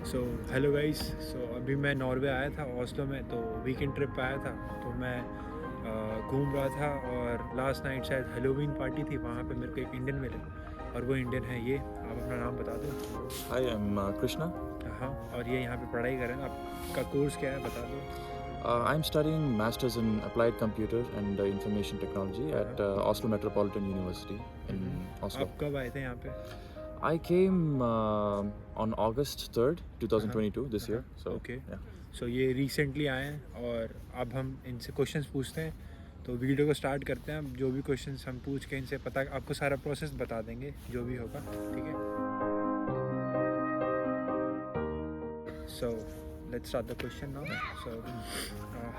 So hello guys. सो अभी मैं Norway आया था ओस्लो में, तो वीकेंड ट्रिप पे आया था। तो मैं घूम रहा था और लास्ट नाइट शायद हेलोवीन पार्टी थी, वहाँ पे मेरे को एक इंडियन मिले और वो इंडियन है ये। आप अपना नाम बता दो। Hi, I'm Krishna. हाँ, और ये यहाँ पे पढ़ाई कर रहे हैं। आपका कोर्स क्या है बता दो। I'm studying Masters in Applied Computer and Information Technology at Oslo Metropolitan University in Oslo. आप कब आए थे यहाँ पे? I came on August 3rd, 2022, this year. So, okay. yeah. सो ये रिसेंटली आए हैं और अब हम इनसे क्वेश्चंस पूछते हैं। तो वीडियो को स्टार्ट करते हैं। अब जो भी क्वेश्चंस हम पूछ के इनसे पता आपको सारा प्रोसेस बता देंगे जो भी होगा, ठीक है। So let's start the question now. So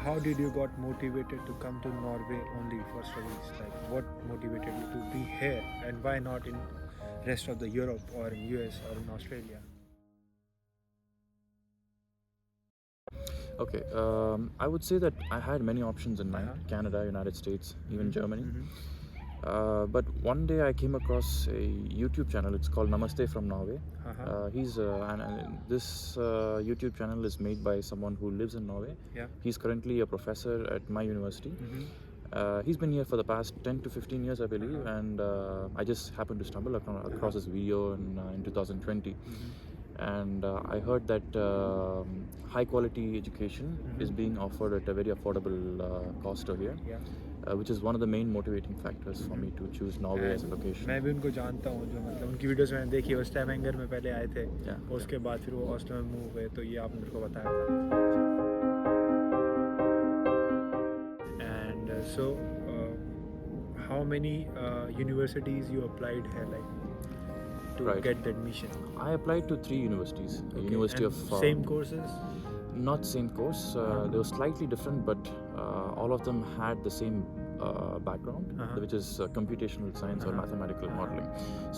how did you got motivated to come to Norway only for studies? Like what motivated you to be here and why not in rest of the Europe or in US or in Australia? Okay, I would say that I had many options in mind: Canada, United States, even Germany. But one day I came across a YouTube channel. It's called Namaste from Norway. This YouTube channel is made by someone who lives in Norway. Yeah. He's currently a professor at my university. He's been here for the past 10 to 15 years, I believe, and I just happened to stumble across this video in 2020. And I heard that high quality education is being offered at a very affordable cost over here. Yeah. Which is one of the main motivating factors for me to choose Norway as a location. मैं भी उनको जानता हूँ, जो मतलब उनकी videos मैंने देखी। उस टाइम एंगर में पहले आए थे, उसके बाद फिर वो ऑस्लो में मूव हुए, तो ये आप मेरे को बताया था। And so how many universities you applied here, like to get the admission? I applied to 3 universities. University And of same courses? Not same course. They were slightly different, but all of them had the same background, which is computational science or mathematical modeling.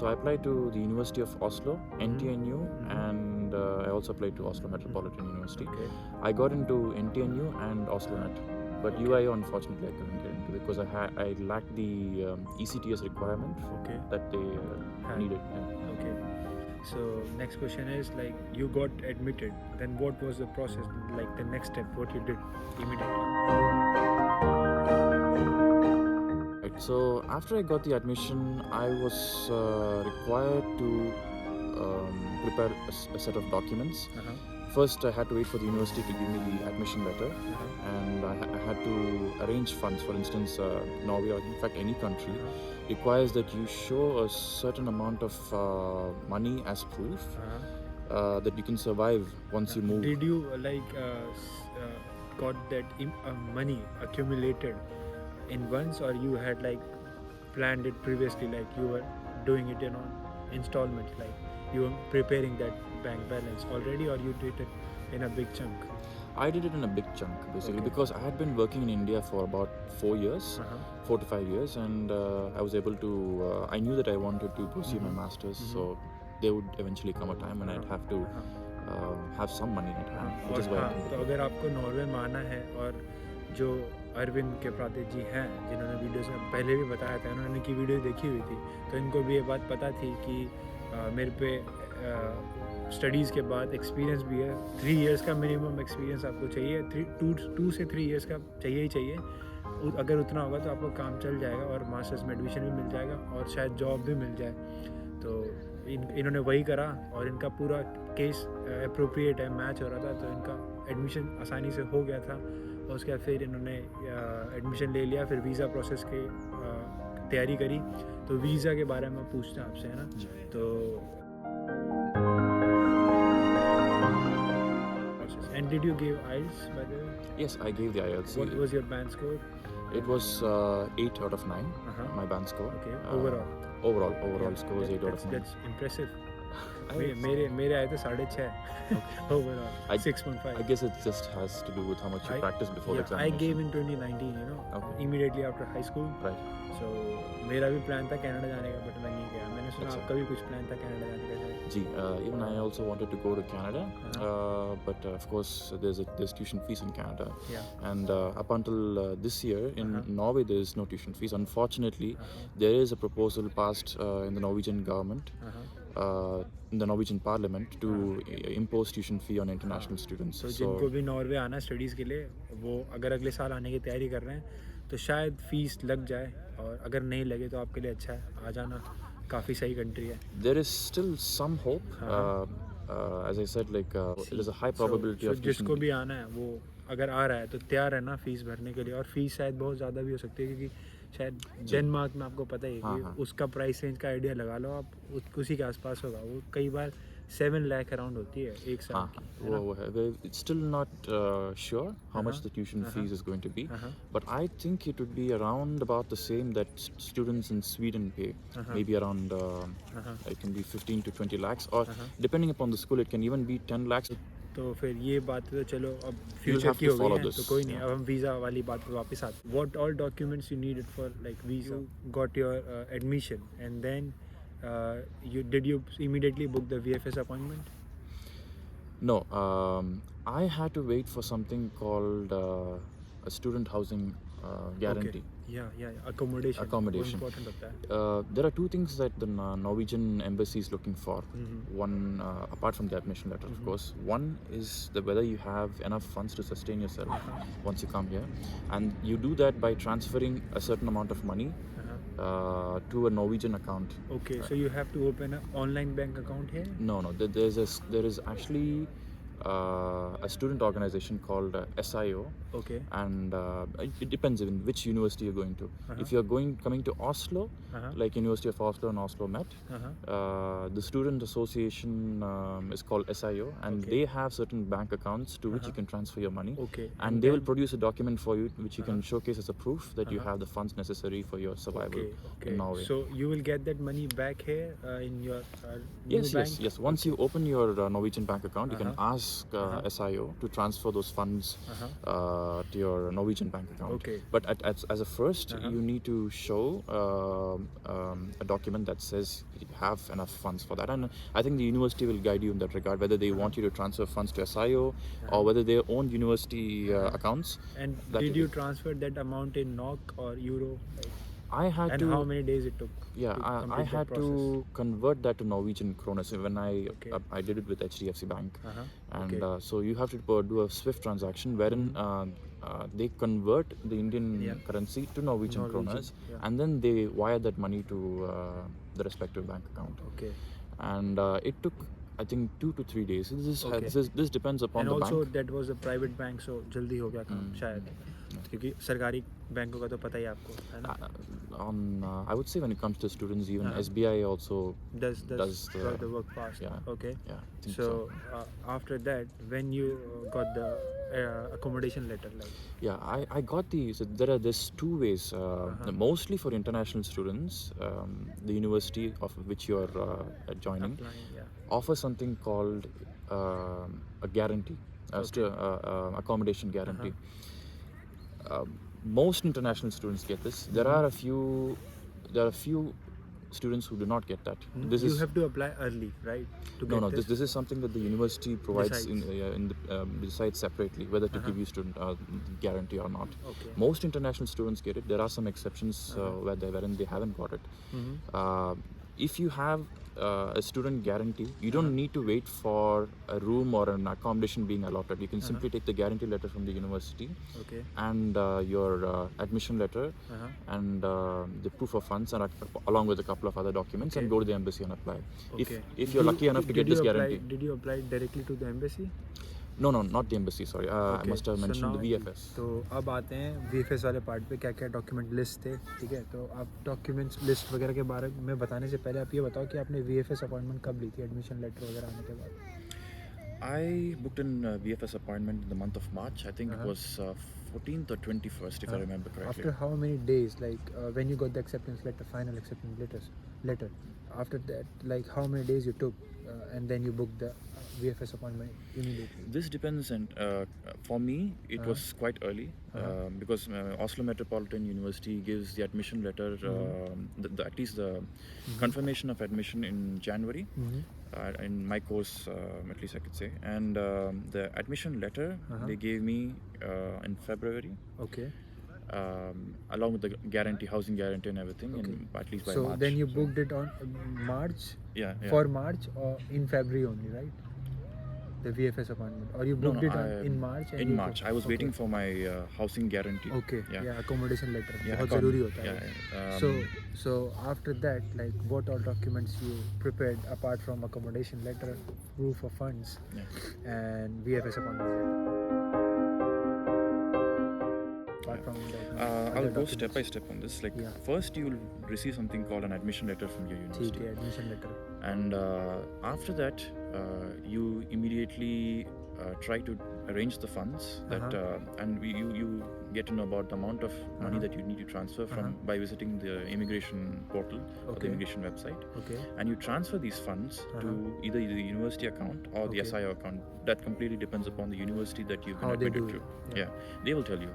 So I applied to the University of Oslo, NTNU, and I also applied to Oslo Metropolitan University. I got into NTNU and OsloMet, but UIO unfortunately I couldn't get into because I lacked the ECTS requirement that they needed. Okay. So next question is, like, you got admitted, then what was the process, like the next step, what you did immediately? Right, so after I got the admission, I was required to prepare a set of documents. First, I had to wait for the university to give me the admission letter, and I had to arrange funds. For instance, Norway, or in fact any country, requires that you show a certain amount of money as proof that you can survive once you move. Did you got that money accumulated in once, or you had like planned it previously, like you were doing it in installments, like you were preparing that bank balance already, or you did it in a big chunk? I did it in a big chunk, basically, because I had been working in India for about 4 years, 4 to 5 years, and I was able to, I knew that I wanted to pursue my masters, so there would eventually come a time when I'd have to have some money at hand, which is why I did it. तो अगर आपको Norway में आना है, और जो अरविंद के प्राते जी हैं, जिन्होंने वीडियोस में पहले भी बताया था, उन्होंने की वीडियो देखी हुई थी, तो इनको भी ये बात पता थी कि मेरे पे स्टडीज़ के बाद एक्सपीरियंस भी है। 3 इयर्स का मिनिमम एक्सपीरियंस आपको चाहिए, 2 से 3 इयर्स का चाहिए ही चाहिए। अगर उतना होगा तो आपको काम चल जाएगा और मास्टर्स में एडमिशन भी मिल जाएगा और शायद जॉब भी मिल जाए। तो इन्होंने वही करा और इनका पूरा केस अप्रोप्रिएट है, मैच हो रहा था, तो इनका एडमिशन आसानी से हो गया था। और उसके बाद फिर इन्होंने एडमिशन ले लिया, फिर वीज़ा प्रोसेस की तैयारी करी। तो वीज़ा के बारे में पूछते हैं आपसे, है ना? तो and did you give IELTS, by the way? Yes, I gave the IELTS. What was your band score? It was 8 out of 9, my band score. Okay, overall score was 8 out of 9. That's impressive. मेरे आए थे 6.5 overall, 6.5. I guess it just has to do with how much you practice before the examination. I gave in 2019, immediately after high school. Right. सो मेरा भी plan था Canada जाने का, but मैं नहीं गया। मैंने सुना अच्छा। आपका भी कुछ प्लान था कनाडा जाने का शायद। Gee, even I also wanted to go to Canada, but of course there's tuition fees in Canada, Yeah. and up until this year in Norway there is no tuition fees. Unfortunately, there is a proposal passed in the Norwegian government, in the Norwegian Parliament, to impose tuition fee on international students. तो जिनको भी Norway आना studies के लिए, वो अगर अगले साल आने की तैयारी कर रहे हैं तो शायद फ़ीस लग जाए, और अगर नहीं लगे तो आपके लिए अच्छा है, आ जाना, काफ़ी सही कंट्री है। there is still some hope. As I said, like there is a high probability So of tuition. जिसको भी आना है वो अगर आ रहा है तो तैयार है ना फ़ीस भरने के लिए, और फ़ीस शायद बहुत ज़्यादा भी हो सकती है, क्योंकि शायद डेनमार्क में आपको पता ही है कि उसका प्राइस रेंज का आइडिया लगा लो आप, उसी के आसपास होगा वो, कई बार 7 लाख अराउंड होती है एक साल की, है ना? It's still not sure how much the tuition fees is going to be, but I think it would be around about the same that students in Sweden pay, maybe around it can be 15 to 20 lakhs, or depending upon the school, it can even be 10 lakhs. तो फिर ये बात तो चलो अब You'll future have की to हो गई follow है, this, तो कोई नहीं, yeah. अब हम वीज़ा वाली बात पे वापस आते हैं। What all documents you needed for like visa, got your admission, and then you did you immediately book the VFS appointment? No, I had to wait for something called a student housing guarantee. Yeah, accommodation Accommodation. वो important होता है। There are two things that the Norwegian embassy is looking for. One, apart from the admission letter, of course. One is whether you have enough funds to sustain yourself once you come here, and you do that by transferring a certain amount of money to a Norwegian account. Okay, so you have to open an online bank account here? No, there is actually a student organization called SIO. Okay. And it depends in which university you're going to. If you're coming to Oslo, like University of Oslo and Oslo Met, the student association is called SIO, and they have certain bank accounts to which you can transfer your money. Okay. And they will produce a document for you which you can showcase as a proof that you have the funds necessary for your survival in Norway. So you will get that money back here in your new bank? Yes. Once you open your Norwegian bank account, you can ask SIO to transfer those funds to your Norwegian bank account. Okay. But as a first, you need to show a document that says you have enough funds for that. And I think the university will guide you in that regard, whether they want you to transfer funds to SIO or whether they own university accounts. And did you transfer that amount in NOK or Euro? Like, I had and to. how many days it took? Yeah, to I complete that had process? to convert that to Norwegian kroner. So when I did it with HDFC Bank, and so you have to do a SWIFT transaction wherein they convert the Indian currency to Norwegian kroners, and then they wire that money to the respective bank account. Okay. And it took, I think, 2 to 3 days. This depends upon and the also bank. that was a private bank, so जल्दी हो गया काम शायद, क्योंकि सरकारी बैंकों का तो पता ही आपको है ना। I would say when it comes to students, even SBI also does the work fast. Yeah. Okay. Yeah. I think So after that, when you got the accommodation letter, like. Yeah, I got so there's two ways. Mostly for international students, the university of which you are joining Applying, offers something called a guarantee, accommodation guarantee. Most international students get this. There are a few students who do not get that. You have to apply early, right? To get No. This is something that the university provides decides separately whether to give you student guarantee or not. Okay. Most international students get it. There are some exceptions wherein they haven't got it. If you have a student guarantee, you don't need to wait for a room or an accommodation being allotted. You can simply take the guarantee letter from the university, Okay. and your admission letter, and the proof of funds, and along with a couple of other documents, and go to the embassy and apply. Okay. If you're lucky enough to get this guarantee. Did you apply directly to the embassy? No, not the embassy, sorry. I must have mentioned the VFS. तो अब आते हैं VFS वाले part पे, क्या क्या document list थे, ठीक है? तो आप डॉक्यूमेंट्स लिस्ट वगैरह के बारे में बताने से पहले आप ये बताओ कि आपने VFS अपॉइंटमेंट कब ली थी, एडमिशन लेटर वगैरह आने के बाद? I booked an VFS appointment in the month of March. I think it was 14th or 21st, if I remember correctly. After how many days, like when you got the acceptance letter, final acceptance letter, after that, like how many days you took, and then you booked the VFS appointment immediately? This depends, and for me, it was quite early because Oslo Metropolitan University gives the admission letter, at least the confirmation of admission in January. In my course, at least I could say, and the admission letter they gave me in February. Okay. Along with the guarantee, housing guarantee and everything, in, at least by So March. then you booked it on March? Yeah. For March or in February only, right? The VFS appointment, or you booked it in March? And in March. I was waiting for my housing guarantee. Okay. Yeah. Accommodation letter. Yeah, बहुत ज़रूरी होता है. So after that, like what all documents you prepared apart from accommodation letter, proof of funds, and VFS appointment letter? Apart from that, I'll go step by step on this. Like first, you will receive something called an admission letter from your university. ठीक है, admission letter. And after that, you immediately try to arrange the funds that, and you get to know about the amount of money that you need to transfer from by visiting the immigration portal or the immigration website. Okay. And you transfer these funds to either the university account or the SIO account. That completely depends upon the university that you've been admitted to. Yeah, they will tell you.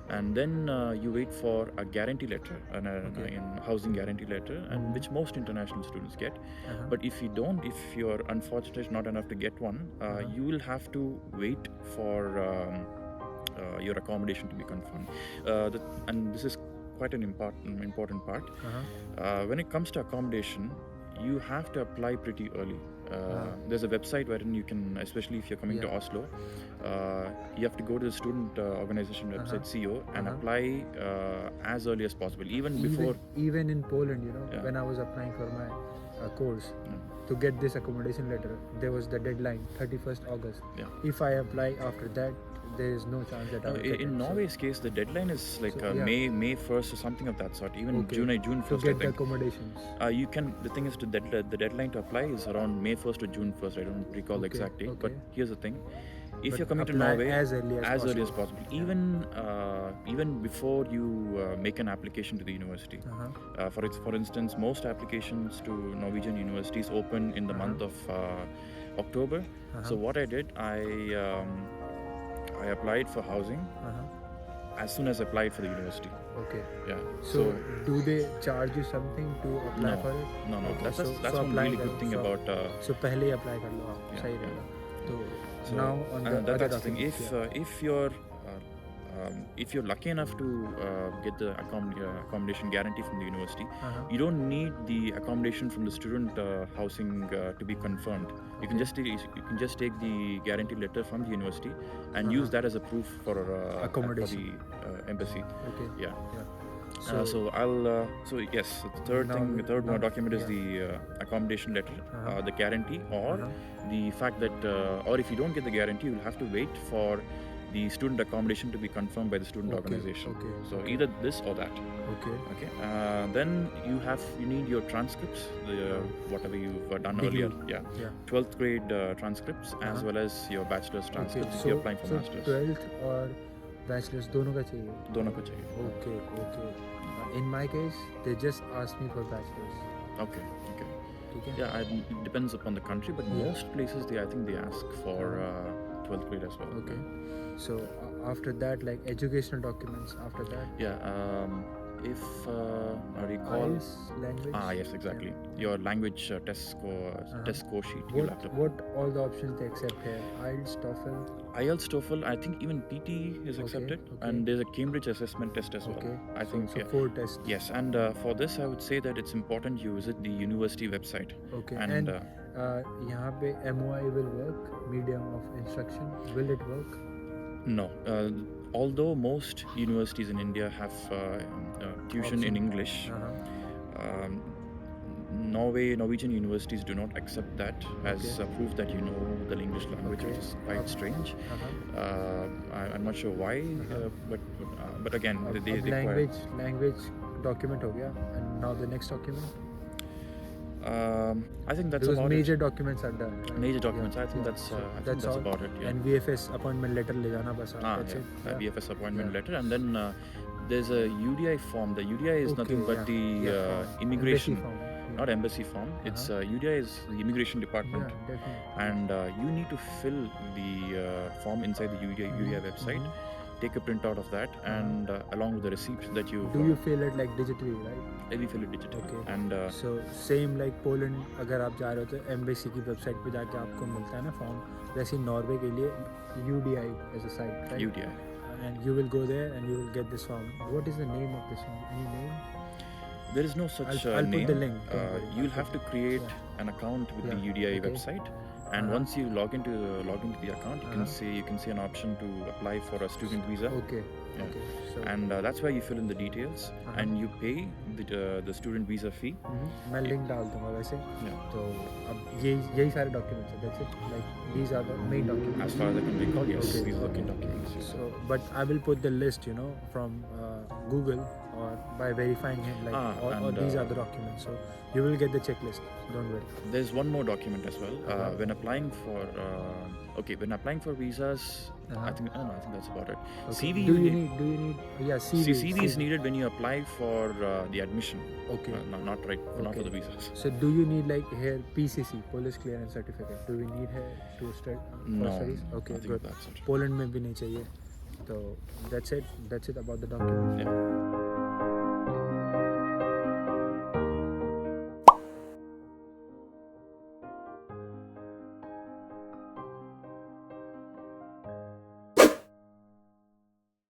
And then you wait for a guarantee letter, a housing guarantee letter, and which most international students get. But if you don't, if you're unfortunate not enough to get one, you will have to wait for your accommodation to be confirmed. And this is quite an important part. When it comes to accommodation, you have to apply pretty early. There's a website wherein you can, especially if you're coming to Oslo, you have to go to the student organization website, CO, and apply as early as possible, even before. Even in Poland, you know, when I was applying for my course, to get this accommodation letter, there was the deadline, 31st August. If I apply after that, there is no chance that I will get in Norway's case, the deadline is like May 1st or something of that sort. Even June 1st. To get the accommodations. You can. The thing is, the deadline to apply is around May 1st or June 1st. I don't recall the exact date. But here's the thing: if you're coming to Norway, as early as possible. Even before you make an application to the university. For instance, most applications to Norwegian universities open in the month of October. So what I did, I applied for housing as soon as I applied for the university. Okay. Yeah. So do they charge you something to apply for it? No. Okay. That's one really good thing about. So पहले ही apply कर लो आप, सही रहेगा. So now on the other that's the thing. If you're lucky enough to get the accommodation guarantee from the university, you don't need the accommodation from the student housing to be confirmed. You can just take the guarantee letter from the university and use that as a proof for accommodation for the embassy. Okay. Yeah. So yes, the third document is the accommodation letter, the guarantee, or the fact that, or if you don't get the guarantee, you'll have to wait for the student accommodation to be confirmed by the student organization. So either this or that. Okay. Then you need your transcripts, whatever you've done earlier. 12th grade transcripts as well as your bachelor's transcripts if you're applying for masters. 12th or bachelor's दोनों का चाहिए? दोनों का चाहिए. Okay. In my case, they just asked me for bachelor's. Okay. Yeah, it depends upon the country, but most places I think they ask for 12th grade as well. Okay. So after that, like educational documents after that? If I recall, IELTS language? Yes, exactly. Your language test score sheet. What all the options they accept here? IELTS, TOEFL. I think even PT is accepted, and there's a Cambridge assessment test as well. I think so 4 tests. Yes, and for this, I would say that it's important you visit the university website. Okay. And यहाँ पे MOI will work, medium of instruction. Will it work? No. Although most universities in India have tuition in English, Norwegian universities do not accept that as proof that you know the English language, which is quite strange. I'm not sure why, but again, they language document हो गया, and now the next document. I think that's because about major it. documents are done. Right? Major documents. I think that's about it. Yeah. And VFS appointment letter ले जाना बस. That's it. VFS appointment letter, and then there's a UDI form. The UDI is nothing but the immigration. not embassy form. It's UDI is the immigration department, Yeah, definitely. and you need to fill the form inside the UDI website. Take a printout of that, and along with the receipt that you. Do you fill it like digitally, right? We fill it digitally. Okay. And So same like Poland, अगर आप जा रहे हो तो embassy की website पे जाके आपको मिलता है ना form, वैसे ही नॉर्वे के लिए UDI as a site, right? UDI. And you will go there and you will get this form. What is the name of this one? Any name? There is no such I'll name. put the link. Don't worry. You'll have to create an account with the UDI Okay. website, and once you log into the account, you can see an option to apply for a student visa. Okay. Yeah. Okay. So And that's where you fill in the details, and you pay the student visa fee. मैं link डाल दूंगा वैसे. Yeah. तो अब यही सारे documents हैं. That's it. Like these are the main documents. As far as I can recall, yes, Okay, these are the okay. main documents. So, but I will put the list, from Google or by verifying him, like, or these are the documents. So you will get the checklist. Don't worry. There's one more document as well. When applying for visas, I think that's about it. Okay. CV. Do you need? Yeah, CV. CV is needed when you apply for the admission. Okay. Not for the visas. So do you need like here PCC, Police Clearance Certificate? Do we need here to start for No. studies? Okay, I think good. that's it. Poland में भी नहीं चाहिए. So that's it about the document. Yeah.